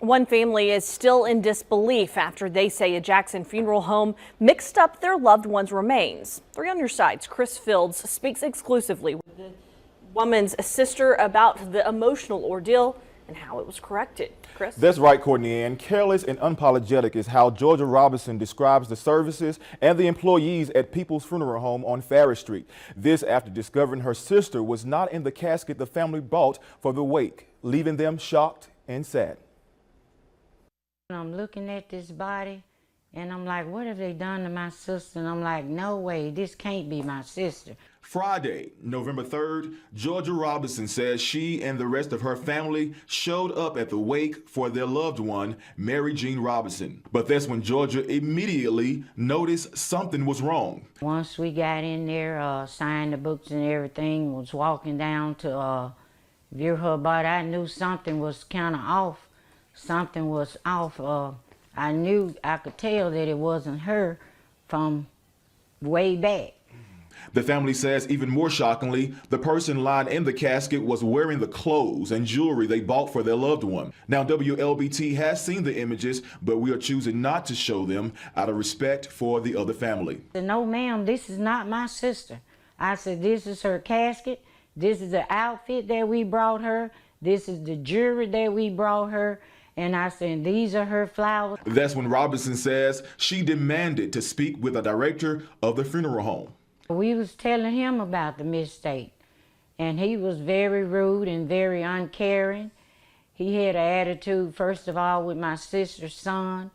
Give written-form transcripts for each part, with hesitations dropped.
One family is still in disbelief after they say a Jackson funeral home mixed up their loved one's remains. 3 on Your Side's Chris Fields speaks exclusively with the woman's sister about the emotional ordeal and how it was corrected. Chris? That's right, Courtney Ann. Careless and unapologetic is how Georgia Robinson describes the services and the employees at People's Funeral Home on Farish Street. This after discovering her sister was not in the casket the family bought for the wake, leaving them shocked and sad. I'm looking at this body and I'm like, what have they done to my sister? And I'm like, no way, this can't be my sister. Friday, November 3rd, Georgia Robinson says she and the rest of her family showed up at the wake for their loved one, Mary Jean Robinson. But that's when Georgia immediately noticed something was wrong. Once we got in there, signed the books and everything, was walking down to view her body, I knew something was kind of off. Something was off. I knew, I could tell that it wasn't her from way back. The family says even more shockingly, the person lying in the casket was wearing the clothes and jewelry they bought for their loved one. Now, WLBT has seen the images, but we are choosing not to show them out of respect for the other family. I said, no, ma'am, this is not my sister. I said, this is her casket. This is the outfit that we brought her. This is the jewelry that we brought her. And I said, these are her flowers. That's when Robinson says she demanded to speak with the director of the funeral home. We was telling him about the mistake, and he was very rude and very uncaring. He had an attitude, first of all, with my sister's son,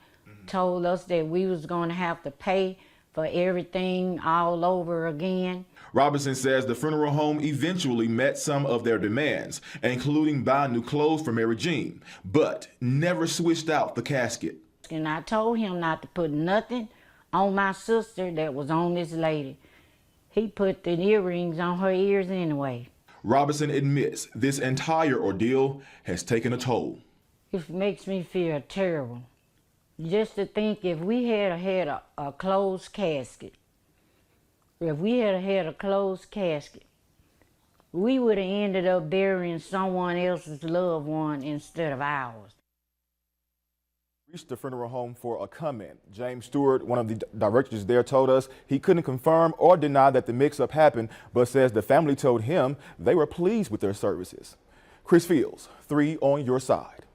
told us that we was going to have to pay for everything all over again. Robinson says the funeral home eventually met some of their demands, including buying new clothes for Mary Jean, but never switched out the casket. And I told him not to put nothing on my sister that was on this lady. He put the earrings on her ears anyway. Robinson admits this entire ordeal has taken a toll. It makes me feel terrible. Just to think if we had a closed casket, we would have ended up burying someone else's loved one instead of ours. Reached the funeral home for a comment. James Stewart, one of the directors there, told us he couldn't confirm or deny that the mix-up happened, but says the family told him they were pleased with their services. Chris Fields, 3 on Your Side.